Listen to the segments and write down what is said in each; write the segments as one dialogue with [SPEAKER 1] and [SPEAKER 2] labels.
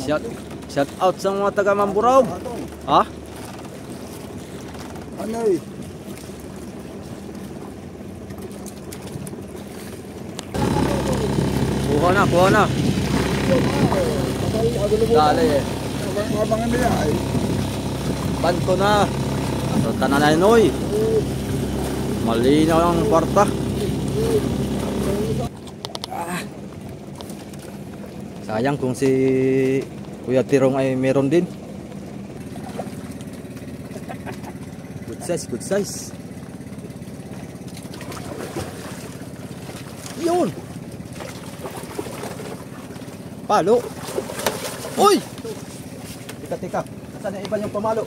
[SPEAKER 1] Shout out sa mga taga Mamburao. Ha?
[SPEAKER 2] Ano eh?
[SPEAKER 1] Kuha na. Dali eh.
[SPEAKER 2] Abangan nila ay.
[SPEAKER 1] Banto na. So, tananay noy. Malinaw ang kwarta. Sayang kung si Kuya Tirong ay meron din. Good size. Yun. Palo. Uy! Teka. Saan yung iba yung pamalo?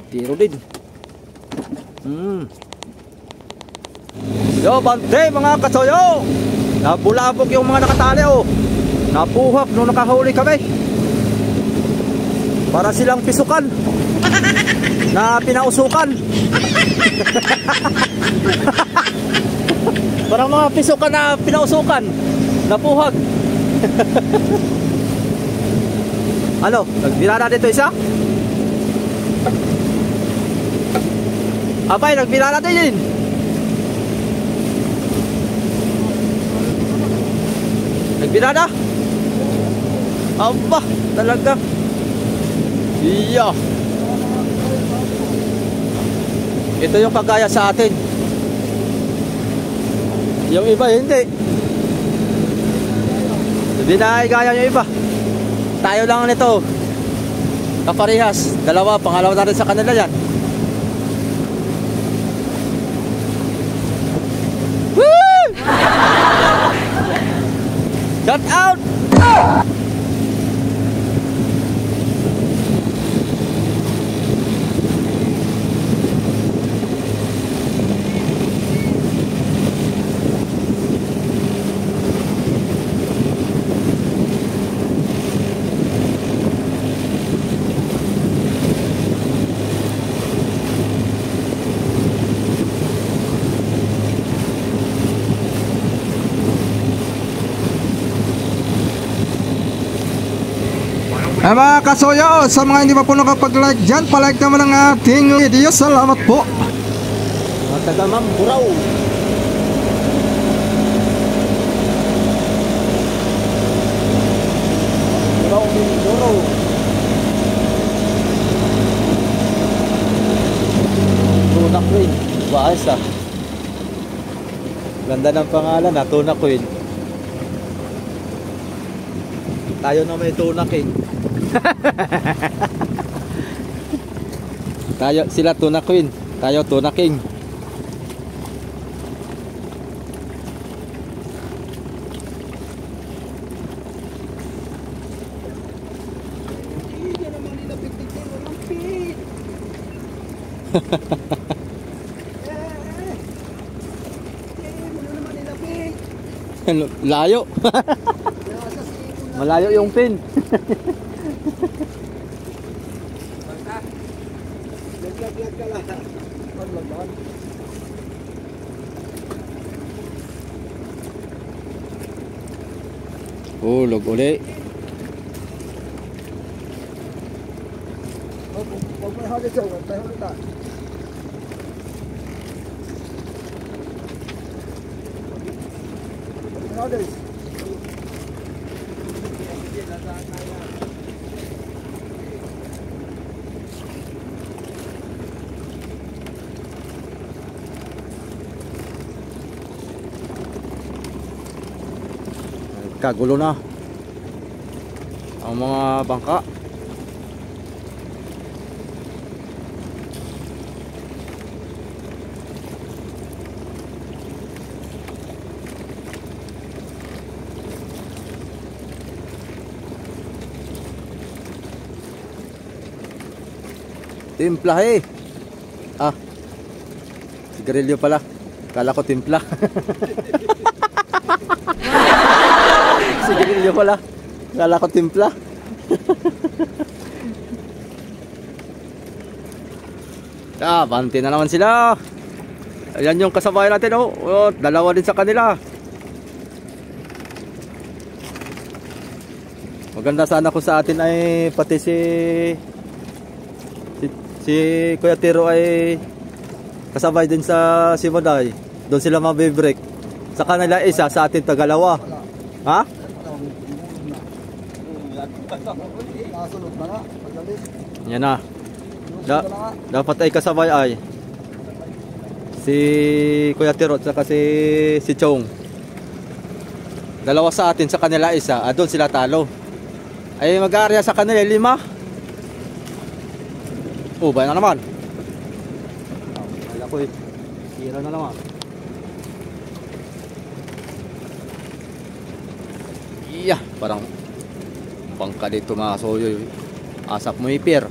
[SPEAKER 1] Tiro din. Yo, bante mga kasoyo. Nabulabog yung mga nakatali oh. Napuhak nung nakahuli kami. Para silang pisukan na pinausukan. Para mga pisukan na pinausukan. Napuhag. Ano? Nagbira na dito isa? Abay, nagbira natin yun. Nagbira na? Aba, talaga. Iya. Ito yung kagaya sa atin. Yung iba hindi. Hindi na gaya yung iba. Tayo lang nito. Kaparehas. Dalawa, pangalawa na rin sa kanila yan. Woo! Shout out!
[SPEAKER 2] Mga kasoyo, sa mga hindi pa po nakapag-like dyan, palike naman ang ating video. Salamat po.
[SPEAKER 1] Mga taga Mamburao. Mindoro. Tuna Queen. Baas ah. Ganda ng pangalan ah, Tuna Queen. Tayo na may Tuna King. Tayo, sila Tuna Queen, tayo Tuna King. Layo. Malayo yung pin. Hulog uli. Kagulo na ang mga bangka. Timpla eh. Sigarilyo pala. Kala ko timpla. Sigarilyo pala. Kala ko timpla. Bante na naman sila. Ayan yung kasabayan natin, oh. Oh, dalawa din sa kanila. Maganda sana kung sa atin ay pati si Kuya Tiro ay kasabay din sa Simaday. Doon sila mabibreak. Sa kanila isa, sa atin tagalawa. Ha? Yan na. Dapat ay kasabay ay si Kuya Tiro at saka si Chong. Dalawa sa atin, sa kanila isa. Doon sila talo. Ay mag-aarya sa kanila 5. Oh, bayan na naman. Wala ko eh. Sira na naman. Iya, parang bangka dito mga soyo. Asap mo ipir.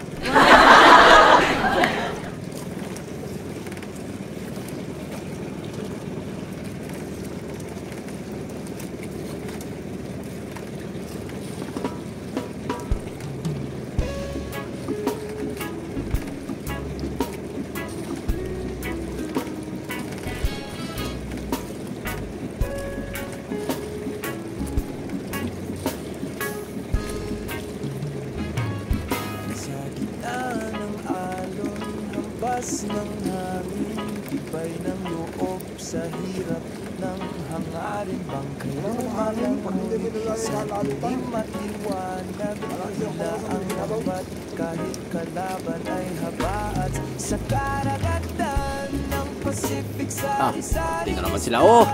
[SPEAKER 3] Ng hangin, tibay ng loob sa hirap ng hangarin. Bangkay lumalang ngunit sa dilim at liwanag, tila ang labat kahit kalaban ay haba. At sa karagatan ng Pacific sari-sari
[SPEAKER 1] Dito naman sila, oh.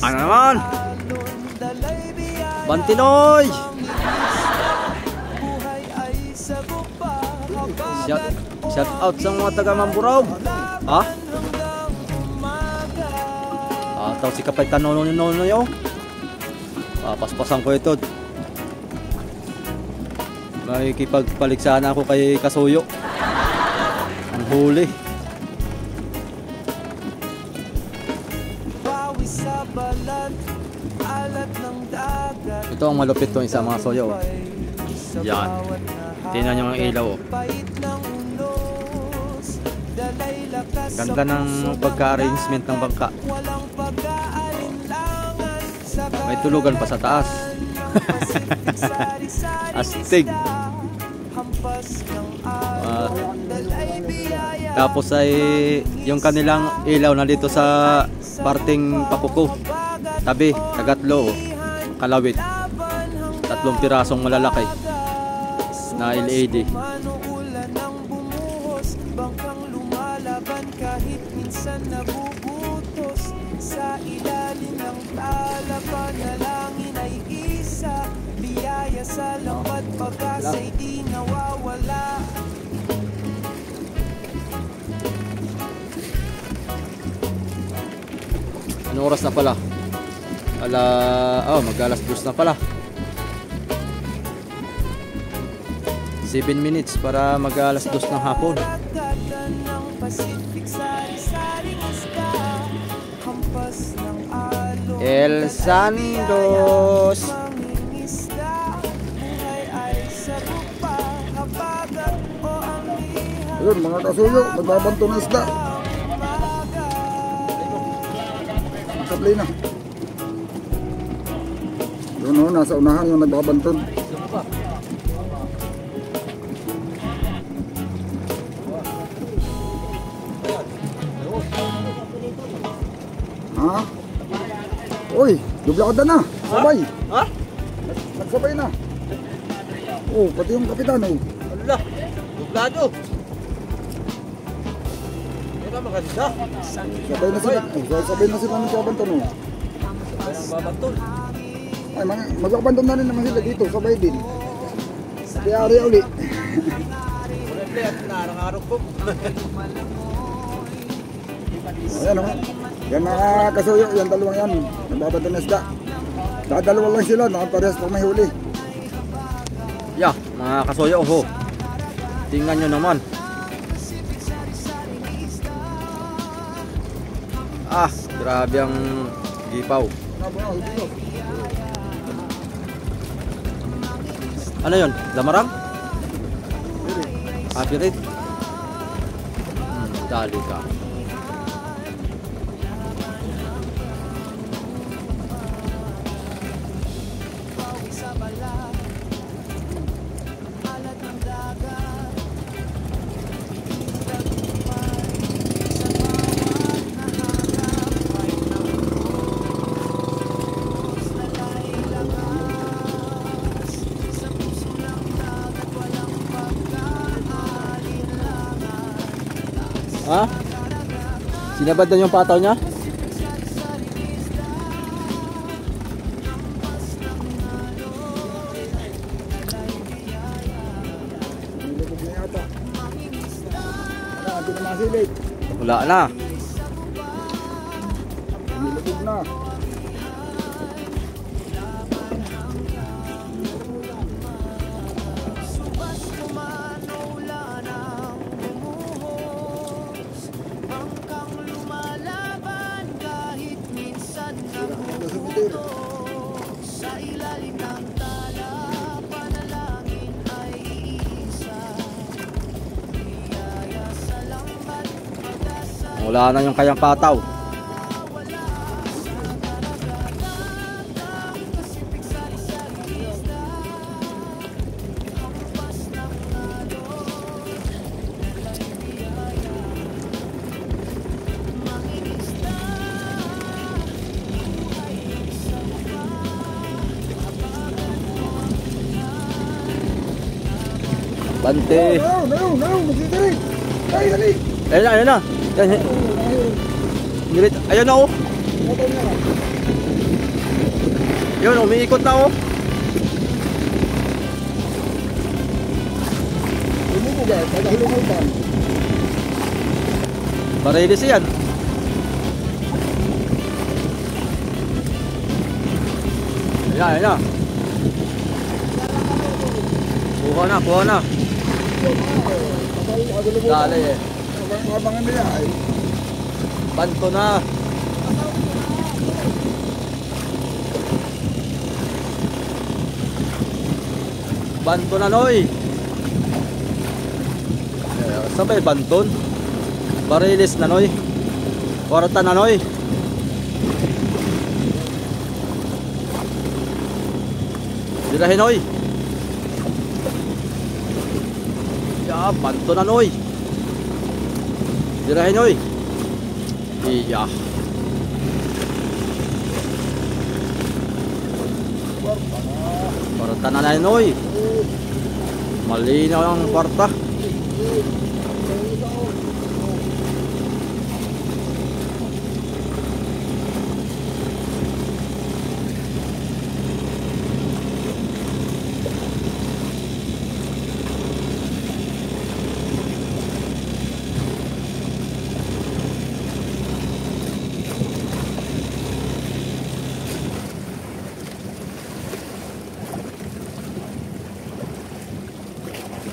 [SPEAKER 1] Ano naman? Bantinoy!
[SPEAKER 3] buhay ay sagupa.
[SPEAKER 1] Shout out sa mga taga Mamburog. Ha? Ataw si Kapitan Nono yo. Paspasan ko ito. Makikipagpaligsahan ako kay Kasuyo. Ang huli. Ito ang malupit ko isa mga soyo. Yan. Tingnan nyo ang ilaw. Ganda ng pagka-arrangement ng bangka. May tulugan pa sa taas. Astig. Tapos ay yung kanilang ilaw na dito sa parting pakuko. Tabi, tagatlo, kalawit. 3 pirasong malalaki na LED.
[SPEAKER 3] Kahit minsan nabubutos sa ilalim ng tala, panalangin ay isa, biyaya sa lambat, pag-asa'y di nawawala.
[SPEAKER 1] Anong oras na pala? Mag-alas 2 na pala. 7 minutes para mag-alas 2 ng hapon. El Sandos.
[SPEAKER 2] Ayun mga kasuyo, nagbabanto ng isda. Sablay na. Doon o, nasa unahan yung nagbabantod. Ha? Uy, dublada na. Sabay.
[SPEAKER 1] Ha?
[SPEAKER 2] Nagsabay na. Oh, pati yung kapitan oh.
[SPEAKER 1] Allah, dublado. Ito maganda.
[SPEAKER 2] Sabay na sila. Sabay na sila nagbabantod oh.
[SPEAKER 1] Babantol.
[SPEAKER 2] Ay, magbabantod na rin naman sila dito. Sabay din. Kaya ari uli.
[SPEAKER 1] Siyempre, at narang-araw po.
[SPEAKER 2] Ayan o. Yan mga kasuyo, yan dalawang yan. Nagbabantod na isda. Dadalawa lang sila, nakaparehas pag may huli.
[SPEAKER 1] Yeah, mga kasoyo ho. Tingnan nyo naman. Grabe ang gipaw. Ano yun? Lamarang? Abirit? Dali ka. Ha? Sinabad na yung pataw niya?
[SPEAKER 2] Nilubog na yata. Hindi na masilip.
[SPEAKER 1] Wala na.
[SPEAKER 2] Nilubog na.
[SPEAKER 1] Wala na yung kayang pataw. Bante.
[SPEAKER 2] No, magdidiri. Ay, dali.
[SPEAKER 1] Ayun na. Ngirit. Ayun na oh. Yun, umiikot na oh.
[SPEAKER 2] Lumubog eh, pagkahilumutan.
[SPEAKER 1] Marilis yan. Ayun na. Kuha na. Dali eh.
[SPEAKER 2] Abangan nila ay.
[SPEAKER 1] Banto na. Banto na noy. Sabay banton. Barilis na noy. Kwarta na noy. Dirahin noy. Ya, banto na noy. Dirahin noy. Iya. Kwarta na noy. Malinaw ang kwarta.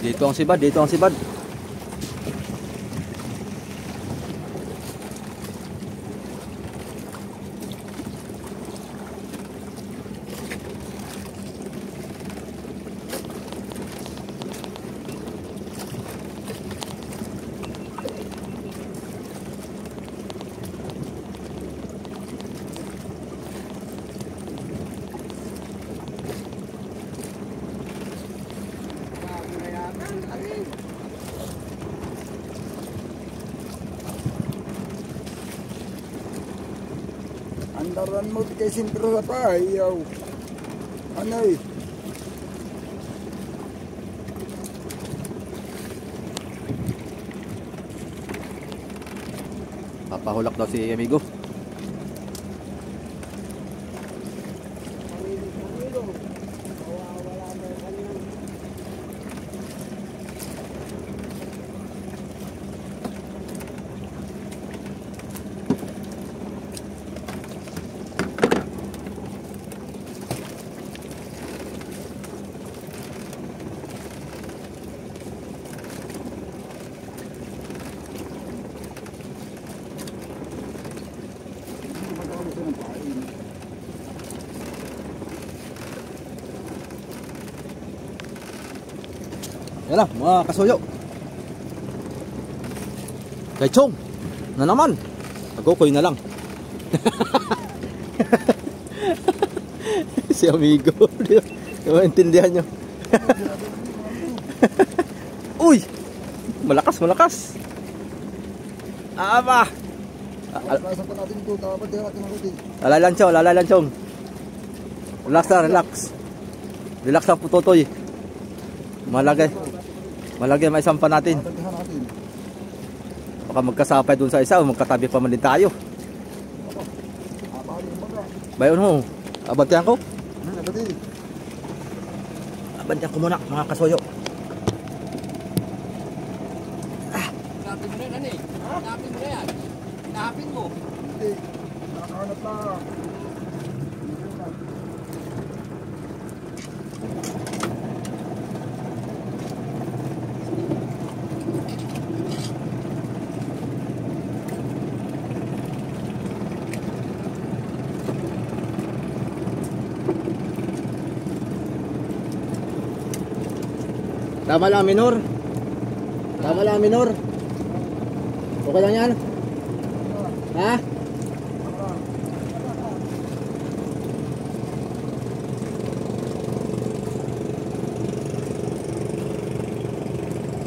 [SPEAKER 1] Dito ang sibad.
[SPEAKER 2] Andaran mo kay sintro sa pahayaw. Ano eh?
[SPEAKER 1] Papahulak daw si amigo. Yan lang, mga kasuyo. Kay Chong na naman. Agokoy na lang. Si amigo. Di ba intindihan nyo? Uy! Malakas. Aba!
[SPEAKER 2] Alasan pa natin ito, dapat din natin makuti.
[SPEAKER 1] Lalalan Chong. Relax na, relax. Relax lang po, Totoy. Malagay may sampa natin. Baka magkasapay dun sa isa o magkatabi pa man din tayo. Bayon ho. Abantihan ko. Abantihan ko muna mga kasuyo.
[SPEAKER 4] Hanapin mo na yan eh. Hanapin mo na yan. Hanapin mo.
[SPEAKER 2] Hindi. Nakahanap lang.
[SPEAKER 1] Tama lang, minor. Tama lang, minor. Okay lang yan? Ha?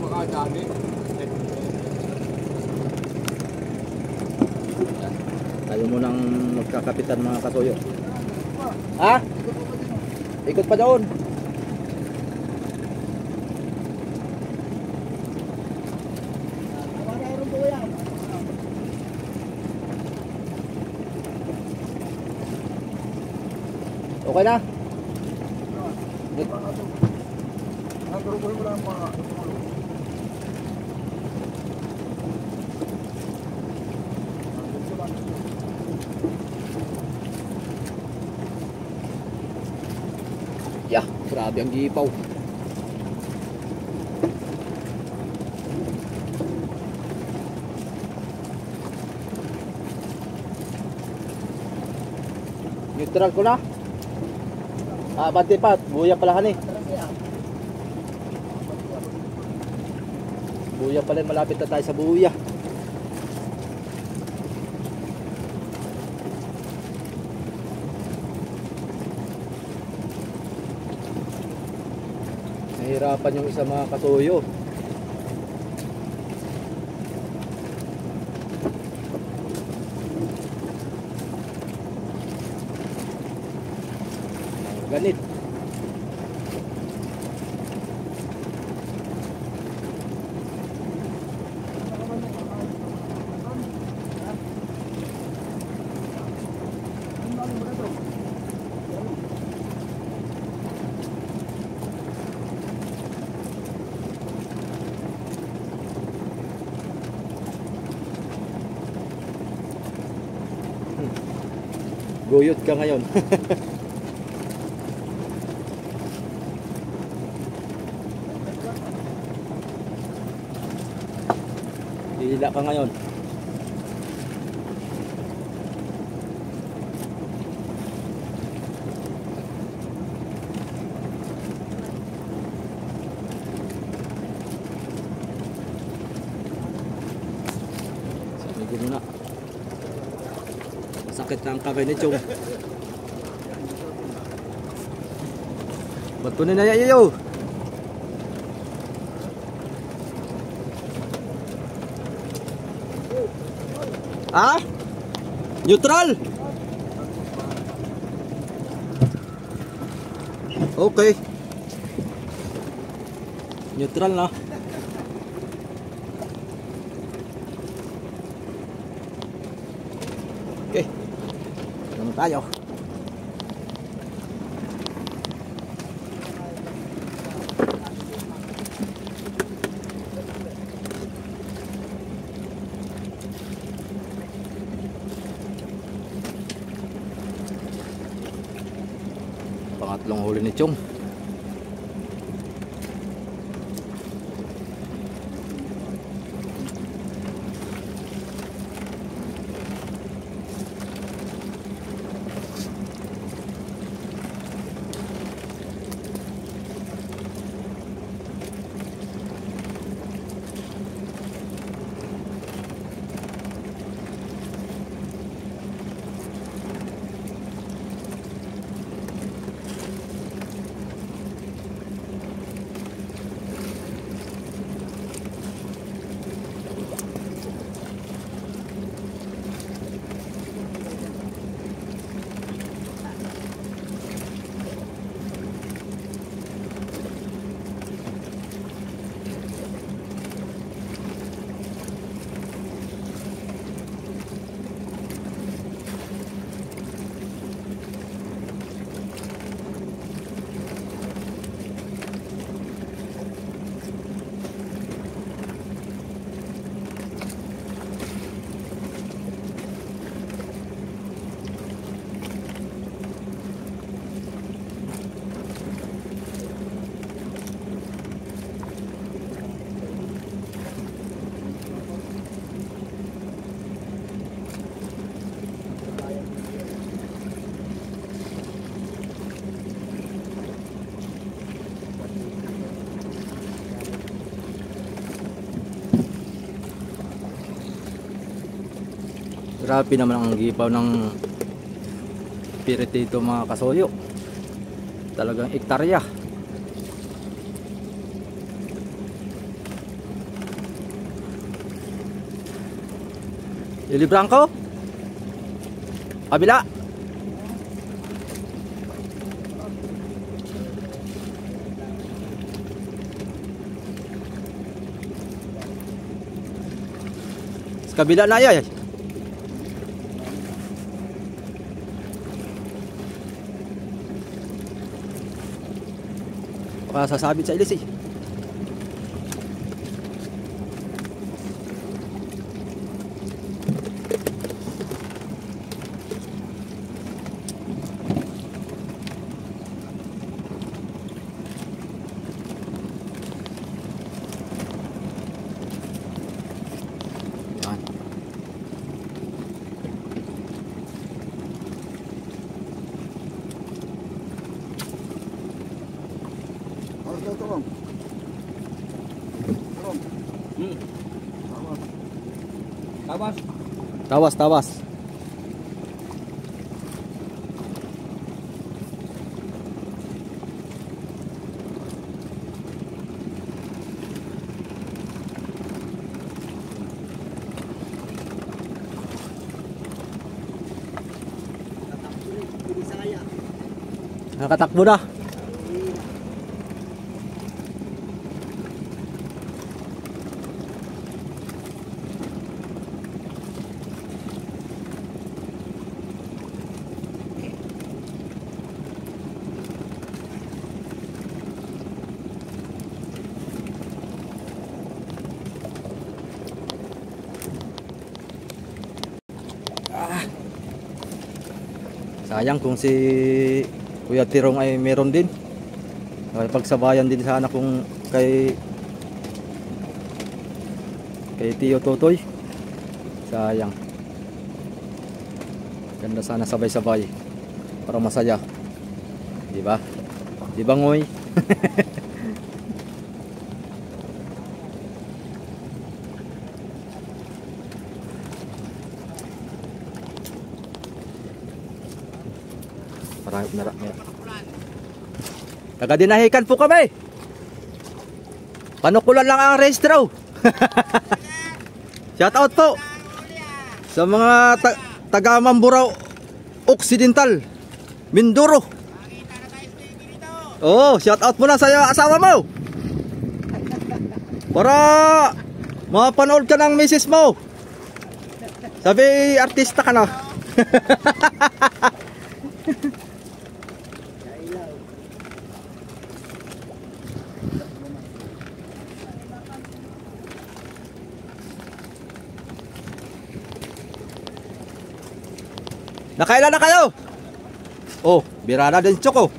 [SPEAKER 4] Makadami.
[SPEAKER 1] Tayo munang magkakapitan mga kasuyo. Ha? Ikot pa doon. Okay na?
[SPEAKER 2] Naturubuhin mo lang mga
[SPEAKER 1] Yeah, grabe ang gipaw. Neutral ko na. Bante pa, buya pala kan eh. Buya pala, malapit na tayo sa buya. Nahirapan yung isa mga kasuyo. Ganit. Guyot ka ngayon. Hila ka ngayon. Sabi ko muna. Masakit na ang kamay ni Chong. Ba't ko na nayayaw? Ah? Neutral? Okay. Neutral na. Okay. Naman tayo. Pangatlong huli ni Chong. Grabe naman ang gipaw ng pirit dito mga kasuyo. Talagang ektarya. Ili Branco? Kabila? Sa kabila na yan. Baka sasabit sa ilis eh.
[SPEAKER 2] Tolong.
[SPEAKER 4] Tawas.
[SPEAKER 1] Tawas, tawas. Nakatakbo na. Sayang kung si Kuya Tirong ay meron din. Pagsabayan din sana kung kay Tio Totoy. Sayang. Ganda sana sabay-sabay para masaya. Di ba? Di ba, Ngoy? Taga-dinahikan po kami. Panukulan lang ang restro. Shout out po sa mga taga Mamburao Occidental, Mindoro. Oh, shout out muna sa asawa mo. Para mapanood ka ng misis mo. Sabi artista ka na. Nakailan na kayo? Oh, birada din Choco.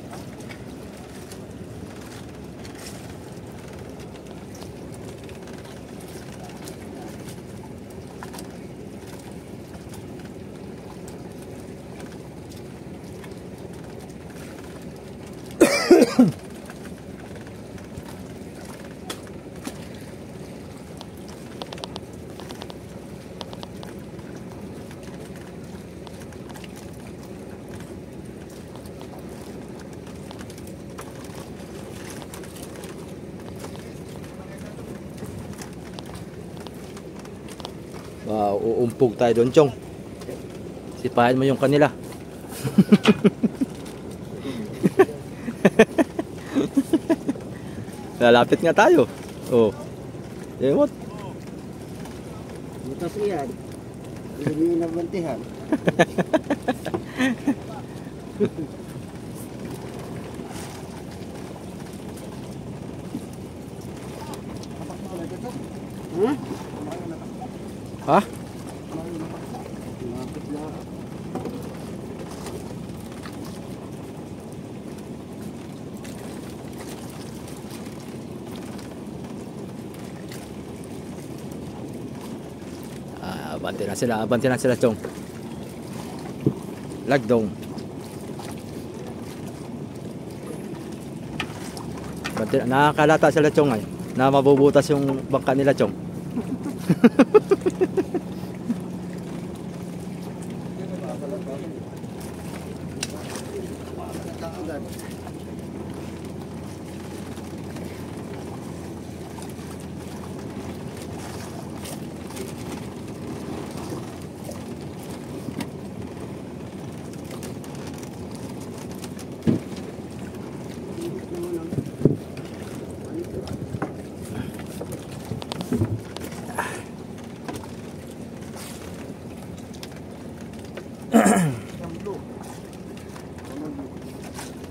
[SPEAKER 1] Wow, uumpog tayo doon, Chong. Sipahin mo yung kanila. Lalapit nga tayo. Oh. What?
[SPEAKER 2] Butas iyan. Hindi nyo nabantihan.
[SPEAKER 1] Ha? Abanti na sila, Chong. Lagdong. Nakakalata sila, Chong, ay na mabubutas yung bangka nila, Chong.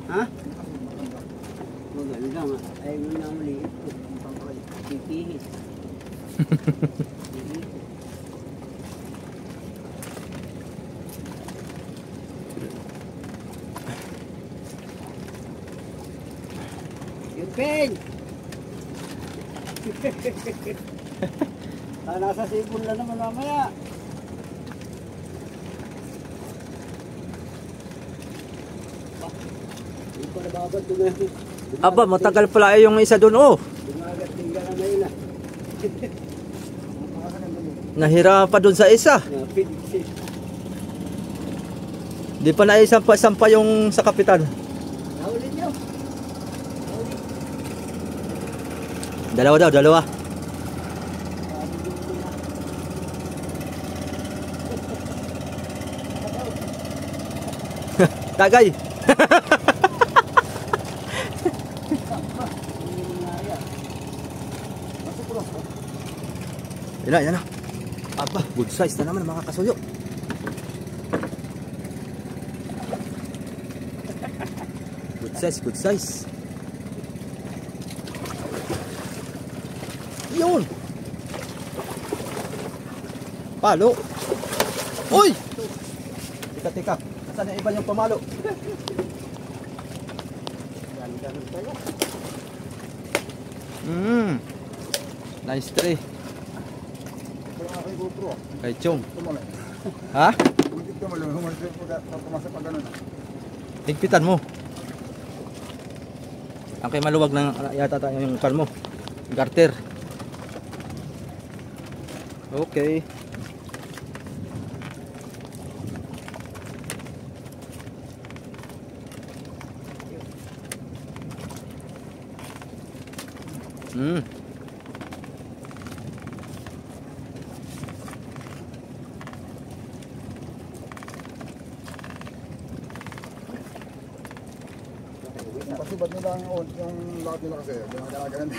[SPEAKER 5] Ha? Maganda nga. Ay, mo na maliit ko. Pipihit. Yupin! Nasa sipon lang naman mamaya.
[SPEAKER 1] Aba, matagal pala yung isa doon, oh.
[SPEAKER 5] Dumagat din ka na ngayon ah.
[SPEAKER 1] Nahirapan doon sa isa. Di pa naisampa yung sa kapitan.
[SPEAKER 5] Nahuli niyo.
[SPEAKER 1] Dalawa daw, dalawa. Tagay. Yan na. Aba, good size na naman mga kasuyo. Good size. Yun. Palo. Uy! Teka. Nasaan yung iba yung pamalo? Nice tray. Kay Chong. Ha? Higpitan mo. Ang kay maluwag ng yata tayo yung kan mo. Garter. Okay.
[SPEAKER 2] Pasubad nila yung lahat nila kasi. Ganun.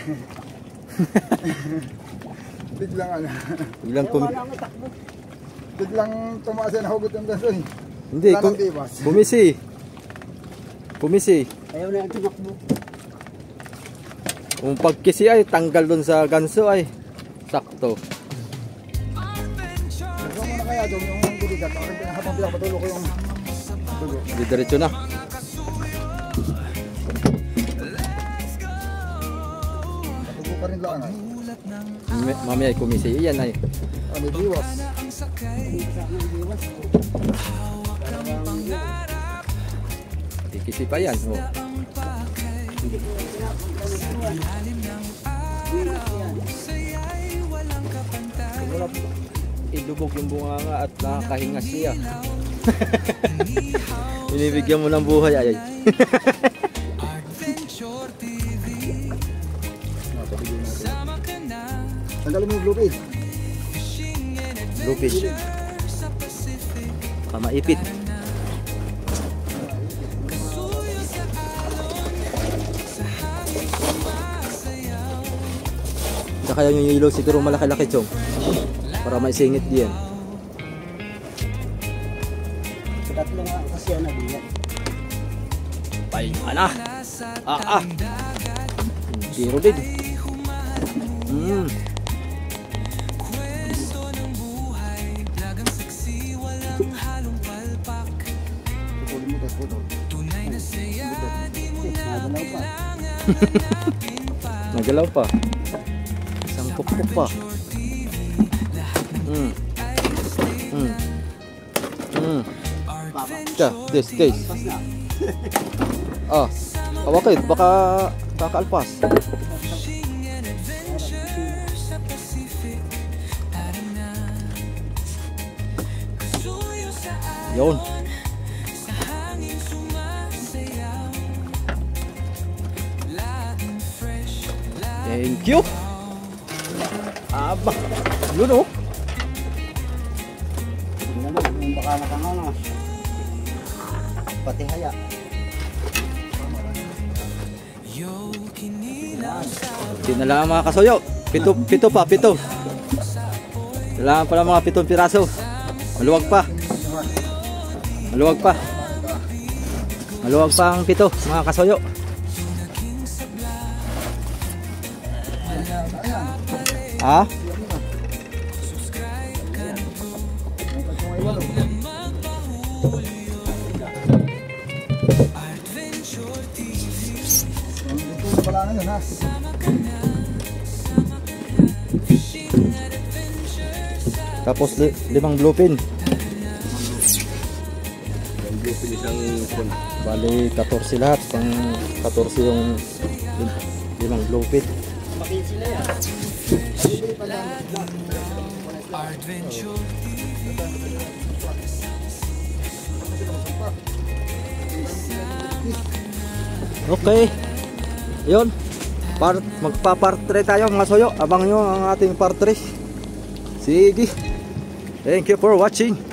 [SPEAKER 2] Biglang tumaas yan, nahugot yung ganso eh.
[SPEAKER 1] Hindi, Pumisi.
[SPEAKER 5] Ayaw na yung tumakbo.
[SPEAKER 1] Kung pagkisi ay tanggal dun sa ganso ay sakto.
[SPEAKER 2] Nagawa mo na kaya doon yung guligat. Habang pinapatulo ko yung dugo.
[SPEAKER 1] Diretso na.
[SPEAKER 2] Dugo pa rin lang ay.
[SPEAKER 1] Mamaya ay kumisi. Iyan ay.
[SPEAKER 2] May diwas.
[SPEAKER 1] Kikisi pa yan. Oh. Ilubog yung bunganga at nakakahinga siya. Binibigyan mo ng buhay ay.
[SPEAKER 2] Tanggalin mo yung bluefish.
[SPEAKER 1] Bluefish. Baka maipit. Saka yung ilaw siguro malaki-laki, Chong. Para may singit diyan.
[SPEAKER 5] Tatlo nga kasi yan nabiyan.
[SPEAKER 1] Pay, ana. Zero din. Nagalaw pa. Isang pukpuk pa. Taste. Kawakit, baka kakaalpas. Yun. Thank you. Aba. Yun oh.
[SPEAKER 5] Tingnan mo, kung baka nakanganga. Pati haya.
[SPEAKER 1] Hindi na lang mga kasuyo. Pito pa. Kailangan pala mga 7 piraso. Maluwag pa. Maluwag pa ang 7 mga kasuyo. Ha?
[SPEAKER 2] Wala na yun ha.
[SPEAKER 1] Tapos 5 bluepin. Bali 14 lahat. Pang 14 yung 5 bluepin. Okay. Yun. Magpa-part 3 tayo mga soyo. Abang nyo ang ating part 3. Sige. Thank you for watching.